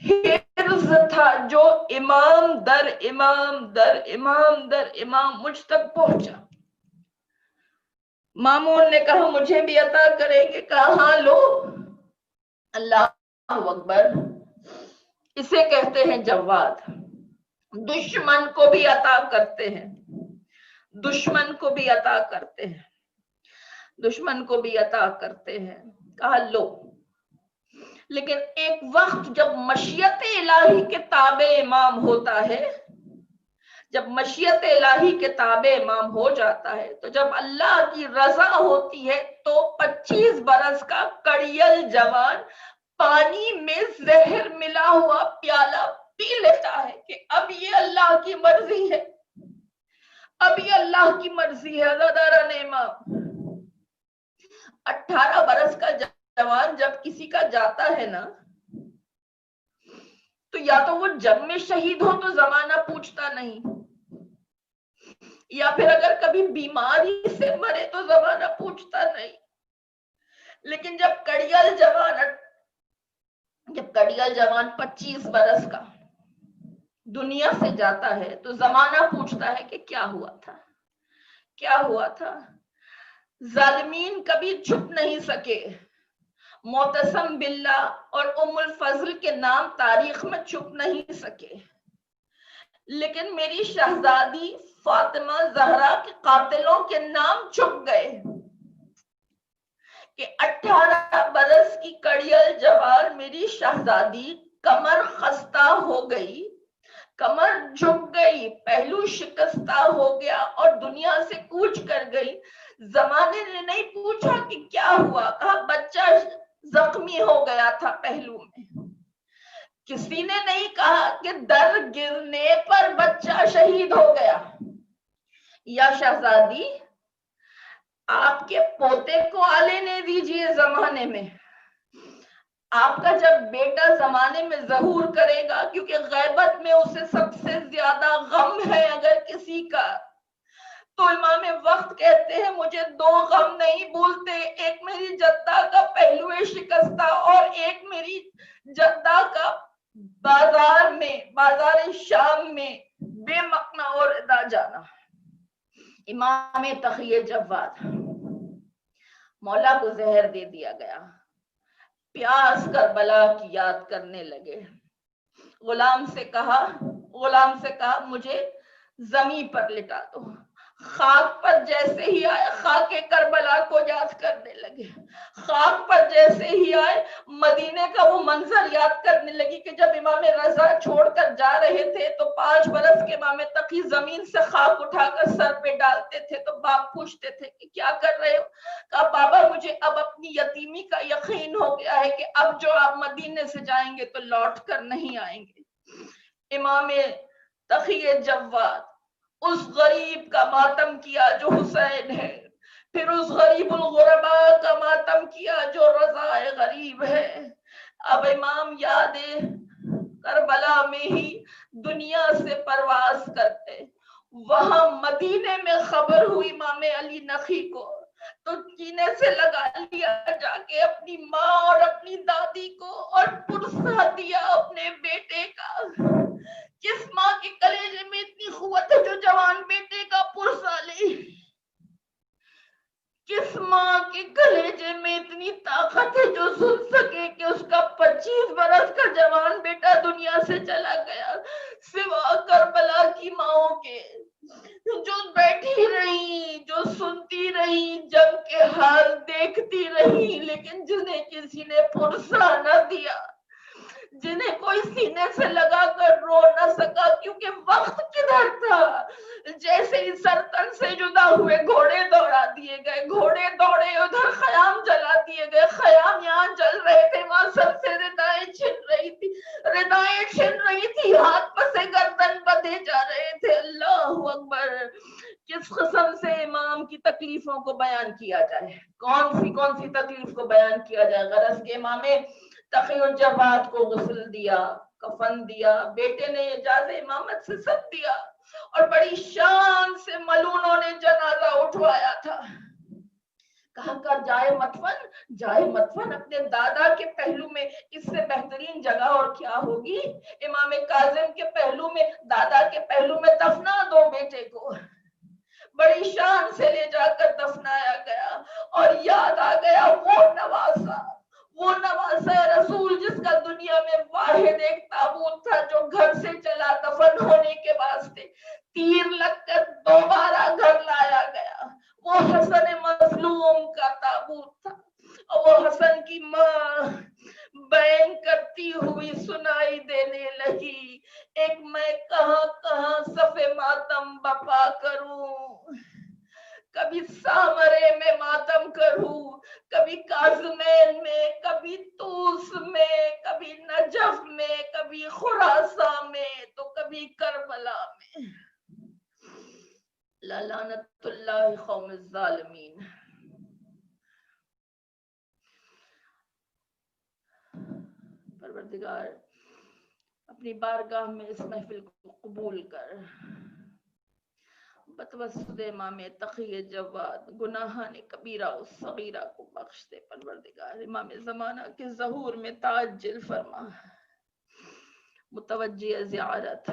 B: حرز تھا جو امام در امام در امام در امام مجھ تک پہنچا. مامون نے کہا مجھے بھی عطا کریں گے؟ کہا ہاں لو. اللہ اکبر. اسے کہتے ہیں جواد. دشمن کو بھی عطا کرتے ہیں، دشمن کو بھی عطا کرتے ہیں، دشمن کو بھی عطا کرتے ہیں. کہا لو. لیکن ایک وقت جب مشیت الہی کے تابع امام ہوتا ہے، جب مشیت الہی کے تابع امام ہو جاتا ہے، تو جب اللہ کی رضا ہوتی ہے تو 25 برس کا کڑیل جوان پانی میں زہر ملا ہوا پیالہ پی لیتا ہے کہ اب یہ اللہ کی مرضی ہے، اب یہ اللہ کی مرضی ہے. عزاداران امام، 18 برس کا جوان جب کسی کا جاتا ہے نا، تو یا تو وہ جنگ میں شہید ہو تو زمانہ پوچھتا نہیں، یا پھر اگر کبھی بیماری سے مرے تو زمانہ پوچھتا نہیں. لیکن جب کڑیل جوان 25 برس کا دنیا سے جاتا ہے تو زمانہ پوچھتا ہے کہ کیا ہوا تھا، کیا ہوا تھا. ظالمین کبھی چھپ نہیں سکے. معتصم باللہ اور ام الفضل کے نام تاریخ میں چھپ نہیں سکے، لیکن میری شہزادی فاطمہ زہرا کے قاتلوں کے نام چھپ گئے کہ 18 برس کی کڑیل جوان میری شہزادی کمر خستہ ہو گئی، کمر جھک گئی، پہلو شکستہ ہو گیا اور دنیا سے کوچ کر گئی. زمانے نے نہیں پوچھا کہ کیا ہوا، کہا بچہ زخمی ہو گیا تھا پہلو میں. کسی نے نہیں کہا کہ در گرنے پر بچہ شہید ہو گیا. یا شہزادی آپ کے پوتے کو آلے نے دیجئے زمانے میں. آپ کا جب بیٹا زمانے میں ظہور کرے گا، کیونکہ غیبت میں اسے سب سے زیادہ غم ہے اگر کسی کا، تو امام وقت کہتے ہیں مجھے 2 غم نہیں بھولتے، ایک میری جدہ کا پہلو شکستہ اور ایک میری جدہ کا بازار شام میں بے مقنا اور ادا جانا. امام تقی جواد، مولا کو زہر دے دیا گیا، پیاس کربلا کی یاد کرنے لگے. غلام سے کہا مجھے زمین پر لٹا دو. خاک پر جیسے ہی آئے خاک کربلا کو یاد کرنے لگے. خاک پر جیسے ہی آئے مدینے کا وہ منظر یاد کرنے لگی کہ جب امام رضا چھوڑ کر جا رہے تھے تو 5 برس کے امام تقی زمین سے خاک اٹھا کر سر پہ ڈالتے تھے تو باپ پوچھتے تھے کہ کیا کر رہے ہو؟ کہا بابا مجھے اب اپنی یتیمی کا یقین ہو گیا ہے کہ اب جو آپ مدینے سے جائیں گے تو لوٹ کر نہیں آئیں گے. امام تقی جواد اس غریب کا ماتم کیا جو حسین ہے، پھر اس غریب الغرباء کا ماتم کیا جو رضا غریب ہے. اب امام یاد کربلا میں ہی دنیا سے پرواز کرتے، وہاں مدینے میں خبر ہوئی امام علی نقی کو تو کینے سے لگا لیا جا کے اپنی ماں اور اپنی دادی کو اور پرسا دیا اپنے بیٹے کا. کس ماں کے کلیجے میں اتنی قوت ہے جو جوان بیٹے کا پرسا لے؟ کس ماں کے کلیجے میں اتنی طاقت ہے جو سن سکے کہ اس کا 25 برس کا جوان بیٹا دنیا سے چلا گیا؟ سوا کربلا کی ماؤں کے جو بیٹھی رہی، جو سنتی رہی، جنگ کے حال دیکھتی رہی، لیکن جنہیں کسی نے پرسا نہ دیا، جنہیں کوئی سینے سے لگا کر رو نہ سکا، کیونکہ وقت کدھر تھا. جیسے ہی سرتن سے جدا ہوئے گھوڑے دوڑا دیے گئے، گھوڑے دوڑے ادھر خیام جلا دیے گئے، خیام یہاں جل رہے تھے، وہاں سب سے ردائیں چھن رہی تھی. ردائیں چھن رہی تھی, ہاتھ پسے گردن بدے جا رہے تھے. اللہ اکبر. کس قسم سے امام کی تکلیفوں کو بیان کیا جائے, کون سی تکلیف کو بیان کیا جائے. غرض کے امام تقی الجواد کو غسل دیا, کفن دیا, بیٹے نے اجازت امامت سے سب دیا, اور بڑی شان سے ملونوں نے جنازہ اٹھوایا تھا. کہا کر جائے مدفن اپنے دادا کے پہلو میں, اس سے بہترین جگہ اور کیا ہوگی. امام کاظم کے پہلو میں, دادا کے پہلو میں دفنا دو بیٹے کو. بڑی شان سے لے جا کر دفنایا گیا, اور یاد آ گیا وہ نواسا رسول جس کا دنیا میں واحد ایک تابوت تھا جو گھر سے چلا دفن ہونے کے واسطے, تیر لگ کر دوبارہ گھر لایا گیا. وہ حسن مظلوم کا تابوت تھا, اور وہ حسن کی ماں بیان کرتی ہوئی سنائی دینے لگی, ایک میں کہاں صف ماتم بپا کروں, کبھی سامرے میں ماتم کروں, کبھی کاظمین میں, کبھی طوس میں, کبھی نجف میں, کبھی خراسان میں, تو کبھی کربلا میں. لعنت اللہ قوم الظالمین. پروردگار اپنی بارگاہ میں اس محفل کو قبول کر, بتوسط امام تقی جواد گناہان کبیرہ و صغیرہ کو بخش دے. پروردگار امام زمانہ کے ظہور میں تعجل فرما, متوجہ زیارت